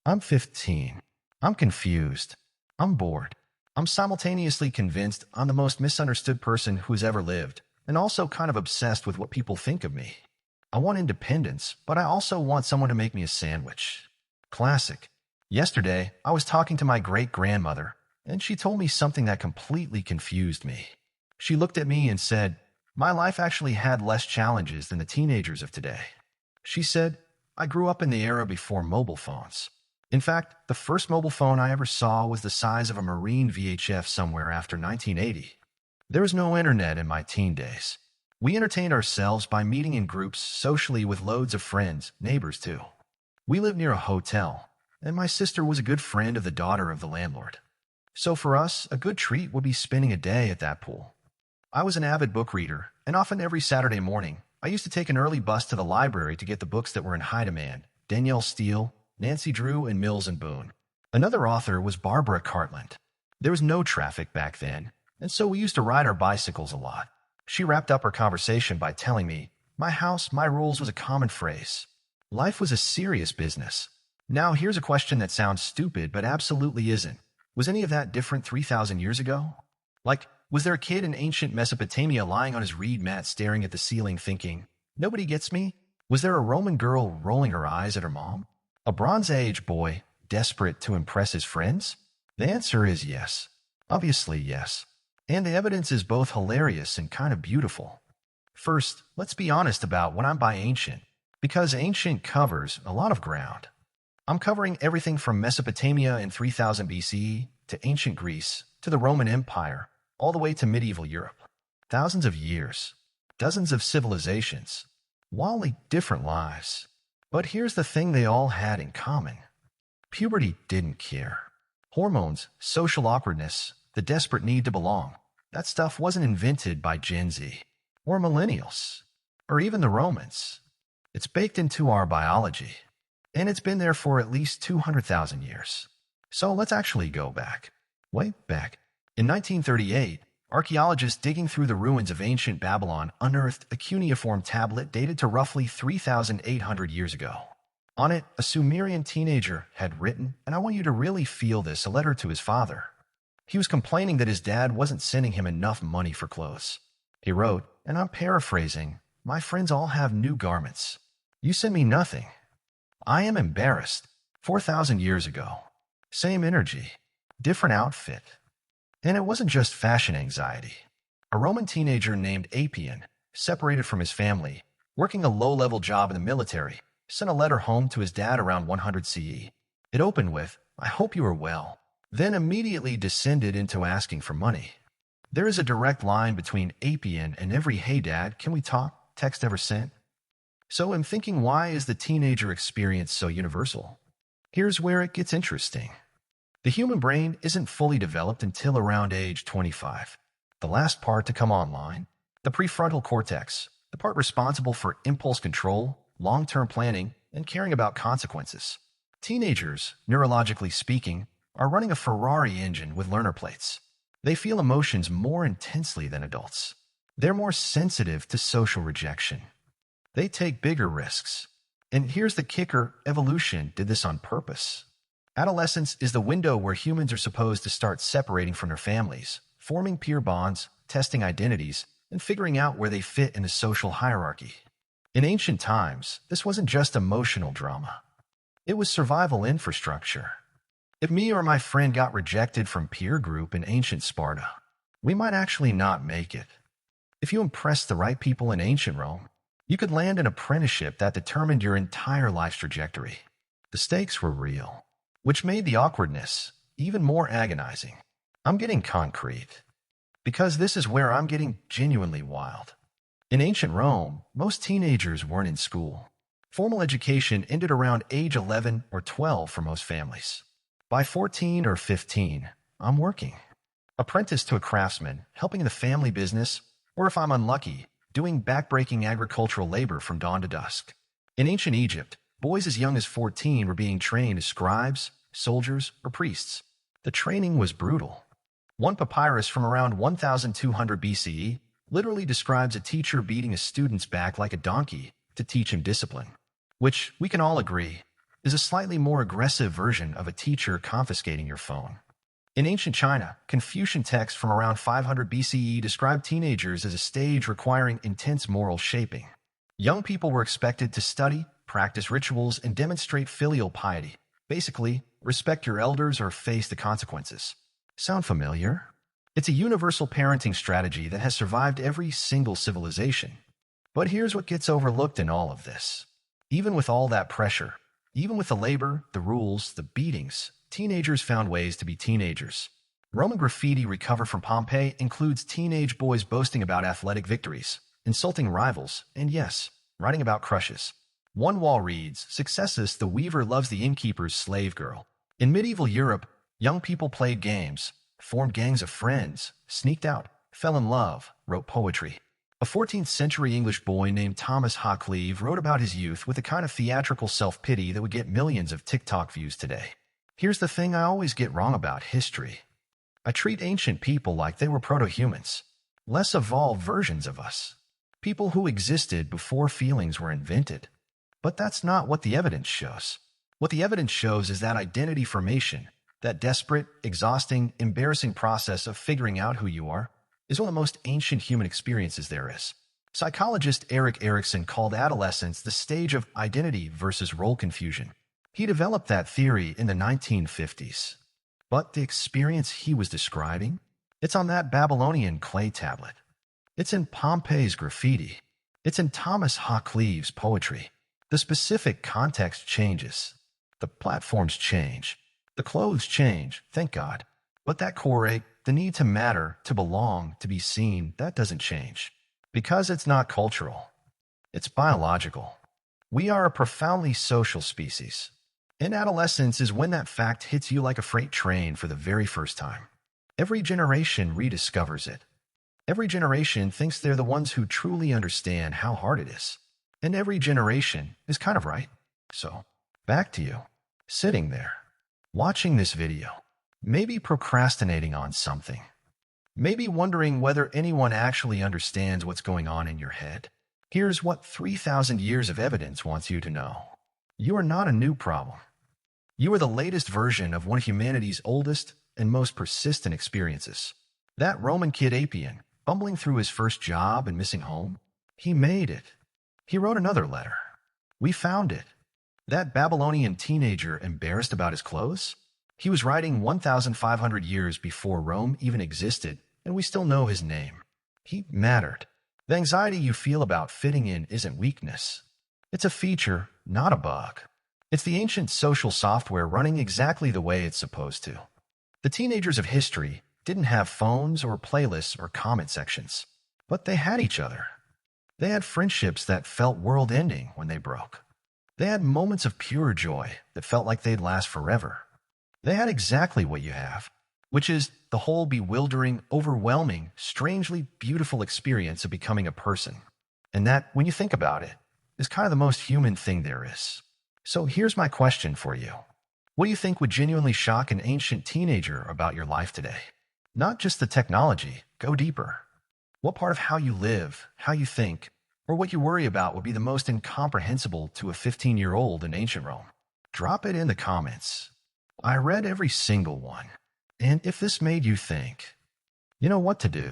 I'm 15. I'm confused. I'm bored. I'm simultaneously convinced I'm the most misunderstood person who's ever lived, and also kind of obsessed with what people think of me. I want independence, but I also want someone to make me a sandwich. Classic. Yesterday, I was talking to my great-grandmother, and she told me something that completely confused me. She looked at me and said, "My life actually had less challenges than the teenagers of today." She said, "I grew up in the era before mobile phones. In fact, the first mobile phone I ever saw was the size of a Marine VHF somewhere after 1980. There was no internet in my teen days. We entertained ourselves by meeting in groups socially with loads of friends, neighbors too. We lived near a hotel, and my sister was a good friend of the daughter of the landlord. So for us, a good treat would be spending a day at that pool. I was an avid book reader, and often every Saturday morning, I used to take an early bus to the library to get the books that were in high demand: Danielle Steele, Nancy Drew, and Mills and Boone. Another author was Barbara Cartland. There was no traffic back then, and so we used to ride our bicycles a lot. She wrapped up our conversation by telling me, "My house, my rules" was a common phrase. Life was a serious business. Now here's a question that sounds stupid but absolutely isn't. Was any of that different 3,000 years ago? Like, was there a kid in ancient Mesopotamia lying on his reed mat staring at the ceiling thinking, "Nobody gets me"? Was there a Roman girl rolling her eyes at her mom? A Bronze Age boy desperate to impress his friends? The answer is yes. Obviously yes. And the evidence is both hilarious and kind of beautiful. First, let's be honest about what I'm by ancient, because ancient covers a lot of ground. I'm covering everything from Mesopotamia in 3000 BCE to ancient Greece to the Roman Empire, all the way to medieval Europe. Thousands of years, dozens of civilizations, wildly different lives. But here's the thing they all had in common. Puberty didn't care. Hormones, social awkwardness, the desperate need to belong. That stuff wasn't invented by Gen Z, or millennials, or even the Romans. It's baked into our biology, and it's been there for at least 200,000 years. So let's actually go back. Way back. In 1938, archaeologists digging through the ruins of ancient Babylon unearthed a cuneiform tablet dated to roughly 3,800 years ago. On it, a Sumerian teenager had written, and I want you to really feel this, a letter to his father. He was complaining that his dad wasn't sending him enough money for clothes. He wrote, and I'm paraphrasing, "My friends all have new garments. You send me nothing. I am embarrassed." 4,000 years ago. Same energy, different outfit. And it wasn't just fashion anxiety. A Roman teenager named Appian, separated from his family, working a low-level job in the military, sent a letter home to his dad around 100 CE. It opened with, "I hope you are well," then immediately descended into asking for money. There is a direct line between Appian and every "Hey Dad, can we talk?" text ever sent. So I'm thinking, why is the teenager experience so universal? Here's where it gets interesting. The human brain isn't fully developed until around age 25. The last part to come online, the prefrontal cortex, the part responsible for impulse control, long-term planning, and caring about consequences. Teenagers, neurologically speaking, are running a Ferrari engine with learner plates. They feel emotions more intensely than adults. They're more sensitive to social rejection. They take bigger risks. And here's the kicker, evolution did this on purpose. Adolescence is the window where humans are supposed to start separating from their families, forming peer bonds, testing identities, and figuring out where they fit in the social hierarchy. In ancient times, this wasn't just emotional drama. It was survival infrastructure. If me or my friend got rejected from peer group in ancient Sparta, we might actually not make it. If you impressed the right people in ancient Rome, you could land an apprenticeship that determined your entire life's trajectory. The stakes were real, which made the awkwardness even more agonizing. I'm getting concrete, because this is where I'm getting genuinely wild. In ancient Rome, most teenagers weren't in school. Formal education ended around age 11 or 12 for most families. By 14 or 15, I'm working. Apprenticed to a craftsman, helping in the family business, or if I'm unlucky, doing backbreaking agricultural labor from dawn to dusk. In ancient Egypt, boys as young as 14 were being trained as scribes, soldiers, or priests. The training was brutal. One papyrus from around 1200 BCE literally describes a teacher beating a student's back like a donkey to teach him discipline, which we can all agree is a slightly more aggressive version of a teacher confiscating your phone. In ancient China, Confucian texts from around 500 BCE described teenagers as a stage requiring intense moral shaping. Young people were expected to study, practice rituals, and demonstrate filial piety. Basically, respect your elders or face the consequences. Sound familiar? It's a universal parenting strategy that has survived every single civilization. But here's what gets overlooked in all of this. Even with all that pressure, even with the labor, the rules, the beatings, teenagers found ways to be teenagers. Roman graffiti recovered from Pompeii includes teenage boys boasting about athletic victories, insulting rivals, and yes, writing about crushes. One wall reads, "Successus, the weaver loves the innkeeper's slave girl." In medieval Europe, young people played games, formed gangs of friends, sneaked out, fell in love, wrote poetry. A 14th-century English boy named Thomas Hoccleve wrote about his youth with a kind of theatrical self-pity that would get millions of TikTok views today. Here's the thing I always get wrong about history. I treat ancient people like they were proto-humans, less evolved versions of us. People who existed before feelings were invented. But that's not what the evidence shows. What the evidence shows is that identity formation, that desperate, exhausting, embarrassing process of figuring out who you are, is one of the most ancient human experiences there is. Psychologist Erik Erikson called adolescence the stage of identity versus role confusion. He developed that theory in the 1950s. But the experience he was describing, it's on that Babylonian clay tablet. It's in Pompeii's graffiti. It's in Thomas Hoccleve's poetry. The specific context changes. The platforms change. The clothes change, thank God. But that core ache, the need to matter, to belong, to be seen, that doesn't change. Because it's not cultural. It's biological. We are a profoundly social species. And adolescence is when that fact hits you like a freight train for the very first time. Every generation rediscovers it. Every generation thinks they're the ones who truly understand how hard it is. And every generation is kind of right. So, back to you, sitting there, watching this video, maybe procrastinating on something, maybe wondering whether anyone actually understands what's going on in your head. Here's what 3,000 years of evidence wants you to know. You are not a new problem. You are the latest version of one of humanity's oldest and most persistent experiences. That Roman kid Appian, bumbling through his first job and missing home, he made it. He wrote another letter. We found it. That Babylonian teenager embarrassed about his clothes? He was writing 1,500 years before Rome even existed, and we still know his name. He mattered. The anxiety you feel about fitting in isn't weakness. It's a feature, not a bug. It's the ancient social software running exactly the way it's supposed to. The teenagers of history didn't have phones or playlists or comment sections, but they had each other. They had friendships that felt world-ending when they broke. They had moments of pure joy that felt like they'd last forever. They had exactly what you have, which is the whole bewildering, overwhelming, strangely beautiful experience of becoming a person. And that, when you think about it, is kind of the most human thing there is. So here's my question for you. What do you think would genuinely shock an ancient teenager about your life today? Not just the technology, go deeper. What part of how you live, how you think, or what you worry about would be the most incomprehensible to a 15-year-old in ancient Rome? Drop it in the comments. I read every single one. And if this made you think, you know what to do.